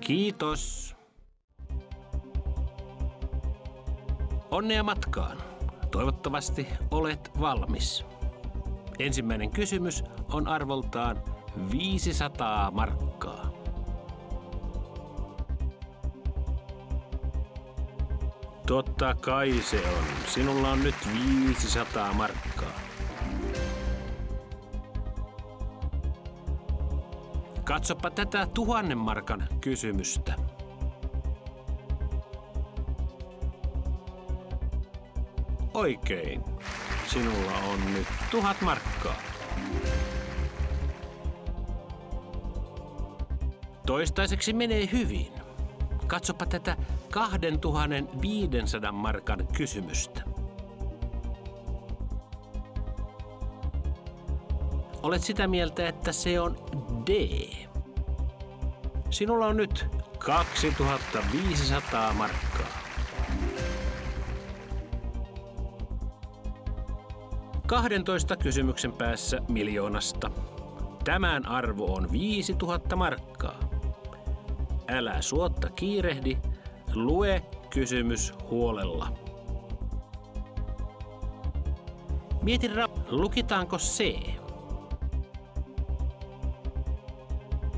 Kiitos. Onnea matkaan. Toivottavasti olet valmis. Ensimmäinen kysymys on arvoltaan 500 markkaa. Totta kai se on. Sinulla on nyt 500 markkaa. Katsopa tätä 1000 markan kysymystä. Oikein. Sinulla on nyt 1000 markkaa. Toistaiseksi menee hyvin. Katsopa tätä 2500 markan kysymystä. Olet sitä mieltä, että se on D. Sinulla on nyt 2500 markkaa. 12 kysymyksen päässä miljoonasta. Tämän arvo on 5000 markkaa. Älä suotta kiirehdi, lue kysymys huolella. Mieti lukitaanko C?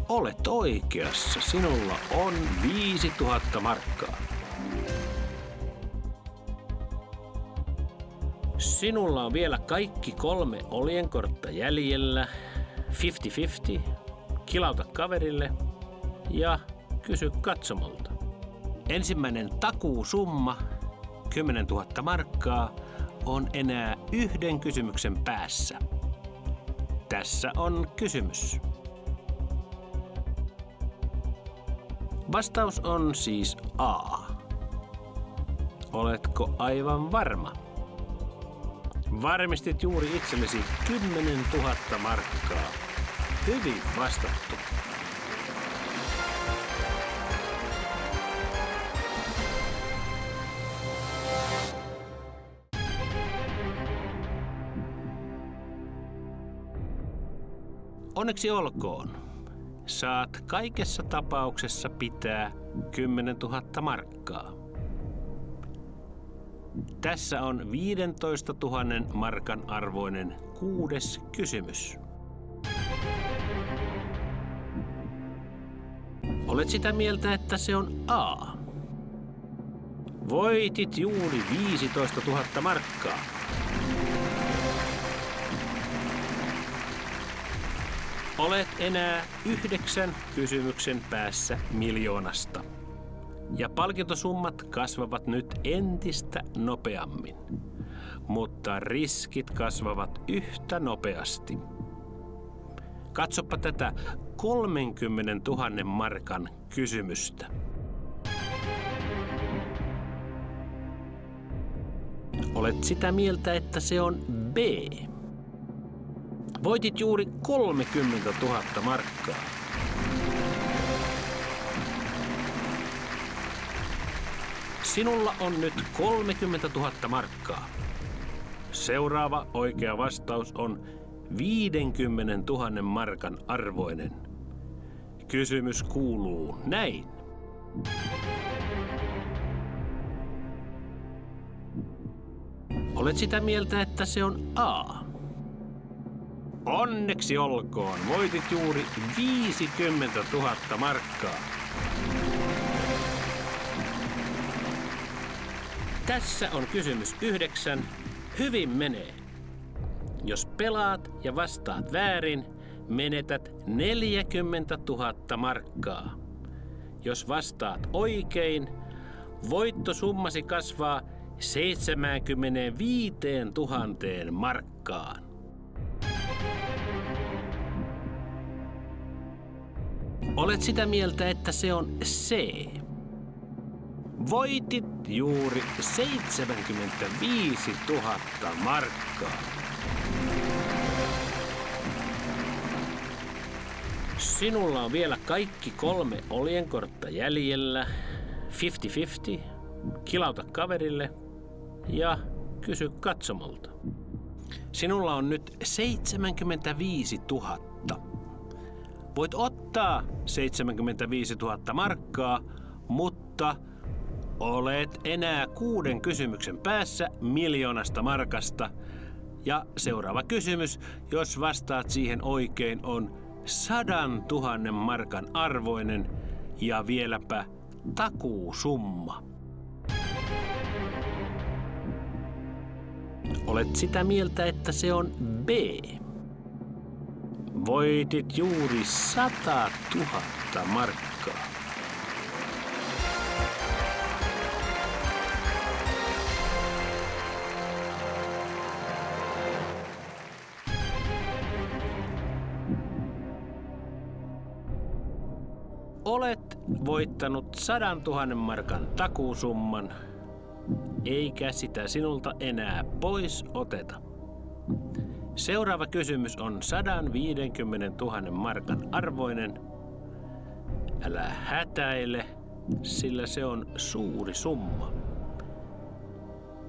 Olet oikeassa, sinulla on 5000 markkaa. Sinulla on vielä kaikki 3 oljenkortta jäljellä. 50-50, kilauta kaverille ja kysy katsomolta. Ensimmäinen takuusumma, 10 000 markkaa, on enää 1 kysymyksen päässä. Tässä on kysymys. Vastaus on siis A. Oletko aivan varma? Varmistit juuri itsellesi 10 000 markkaa. Hyvin vastattu. Onneksi olkoon. Saat kaikessa tapauksessa pitää 10 000 markkaa. Tässä on 15 000 markan arvoinen 6. kysymys. Olet sitä mieltä, että se on A. Voitit juuri 15 000 markkaa. Olet enää 9 kysymyksen päässä miljoonasta. Ja palkintosummat kasvavat nyt entistä nopeammin. Mutta riskit kasvavat yhtä nopeasti. Katsopa tätä 30 000 markan kysymystä. Olet sitä mieltä, että se on B. Voitit juuri 30 000 markkaa. Sinulla on nyt 30 000 markkaa. Seuraava oikea vastaus on 50 000 markan arvoinen. Kysymys kuuluu näin. Olet sitä mieltä, että se on A. Onneksi olkoon, voitit juuri 50 000 markkaa. Tässä on kysymys 9. Hyvin menee. Jos pelaat ja vastaat väärin, menetät 40 000 markkaa. Jos vastaat oikein, voittosummasi kasvaa 75 000 markkaan. Olet sitä mieltä, että se on C. Voitit juuri 75 000 markkaa. Sinulla on vielä kaikki 3 oljenkortta jäljellä. 50-50, kilauta kaverille ja kysy katsomolta. Sinulla on nyt 75 000. Voit ottaa 75 000 markkaa, mutta olet enää 6 kysymyksen päässä 1 000 000 markasta. Ja seuraava kysymys, jos vastaat siihen oikein, on 100 000 markan arvoinen ja vieläpä takuusumma. Olet sitä mieltä, että se on B. Voitit juuri 100 000 markkaa. Olet voittanut 100 000 markan takuusumman, eikä sitä sinulta enää pois oteta. Seuraava kysymys on 150 000 markan arvoinen. Älä hätäile, sillä se on suuri summa.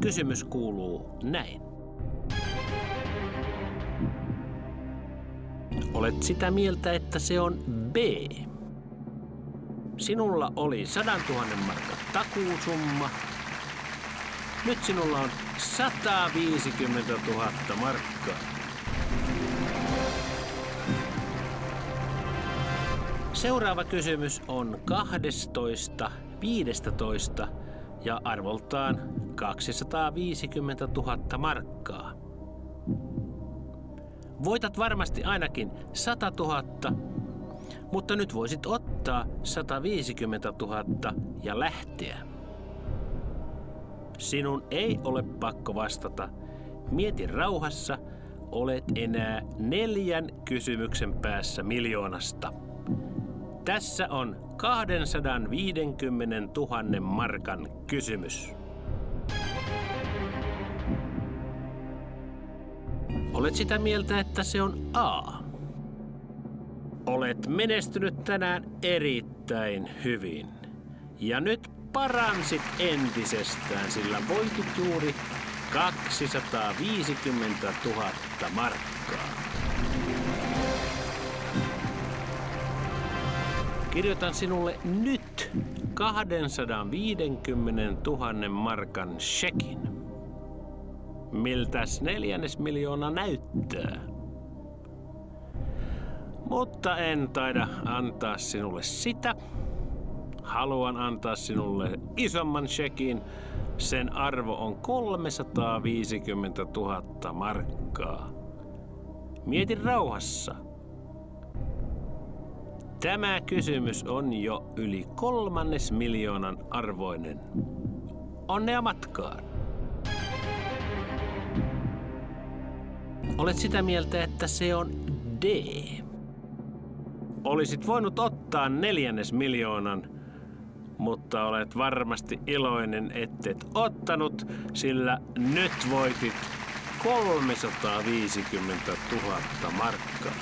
Kysymys kuuluu näin. Olet sitä mieltä, että se on B. Sinulla oli 100 000 markan takuusumma. Nyt sinulla on 150 000 markkaa. Seuraava kysymys on 12/15 ja arvoltaan 250 000 markkaa. Voitat varmasti ainakin 100 000, mutta nyt voisit ottaa 150 000 ja lähteä. Sinun ei ole pakko vastata. Mieti rauhassa, olet enää 4 kysymyksen päässä 1 000 000. Tässä on 250 000 markan kysymys. Olet sitä mieltä, että se on A. Olet menestynyt tänään erittäin hyvin. Ja nyt paransit entisestään, sillä voitit juuri 250 000 markkaa. Kirjoitan sinulle nyt 250 000 markan shekin. Miltäs 4 miljoona näyttää? Mutta en taida antaa sinulle sitä. Haluan antaa sinulle isomman shekin. Sen arvo on 350 000 markkaa. Mieti rauhassa. Tämä kysymys on jo yli 3 miljoonan arvoinen. Onnea matkaan! Olet sitä mieltä, että se on D. Olisit voinut ottaa 4 miljoonan, mutta olet varmasti iloinen, ettet ottanut, sillä nyt voitit 350 000 markkaa.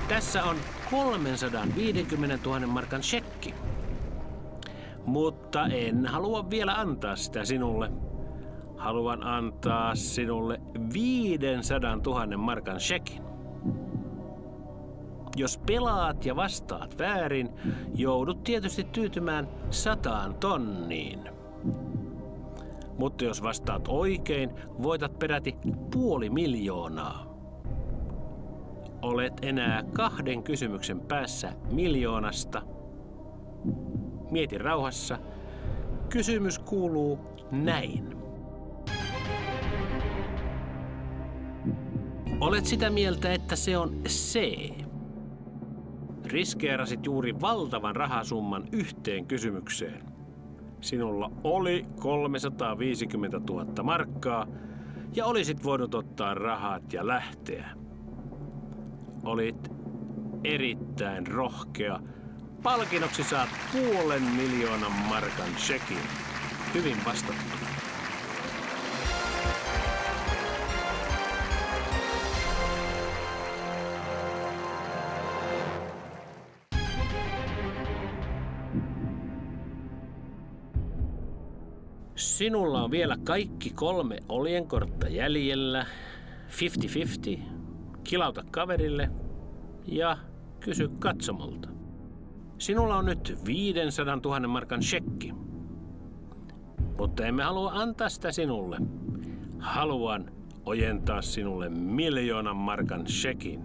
Tässä on 350 000 markan shekki. Mutta en halua vielä antaa sitä sinulle. Haluan antaa sinulle 500 000 markan shekin. Jos pelaat ja vastaat väärin, joudut tietysti tyytymään 100 000. Mutta jos vastaat oikein, voitat peräti 500 000. Olet enää 2 kysymyksen päässä 1 000 000. Mieti rauhassa. Kysymys kuuluu näin. Olet sitä mieltä, että se on C. Riskeerasit juuri valtavan rahasumman yhteen kysymykseen. Sinulla oli 350 000 markkaa ja olisit voinut ottaa rahat ja lähteä. Olit erittäin rohkea. Palkinnoksi saat 500 000 markan shekin. Hyvin vastattu. Sinulla on vielä kaikki 3 oljenkortta jäljellä. 50-50, kilauta kaverille ja kysy katsomolta. Sinulla on nyt 500 000 markan shekki. Mutta emme halua antaa sitä sinulle. Haluan ojentaa sinulle 1 000 000 markan shekin.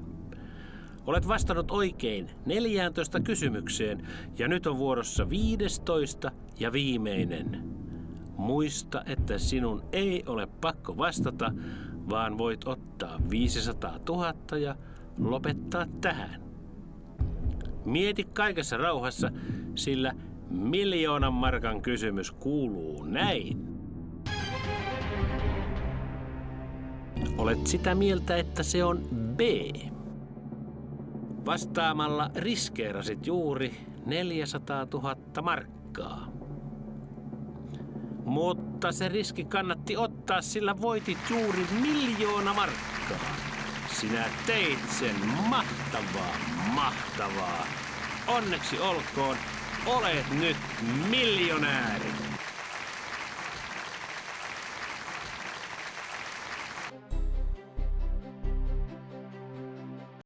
Olet vastannut oikein 14 kysymykseen ja nyt on vuorossa 15 ja viimeinen. Muista, että sinun ei ole pakko vastata, vaan voit ottaa 500 000 ja lopettaa tähän. Mieti kaikessa rauhassa, sillä 1 000 000 markan kysymys kuuluu näin. Olet sitä mieltä, että se on B. Vastaamalla riskeerasit juuri 400 000 markkaa. Mutta se riski kannatti ottaa, sillä voitit juuri 1 000 000 markkaa. Sinä teit sen. Mahtavaa. Onneksi olkoon, olet nyt miljonääri.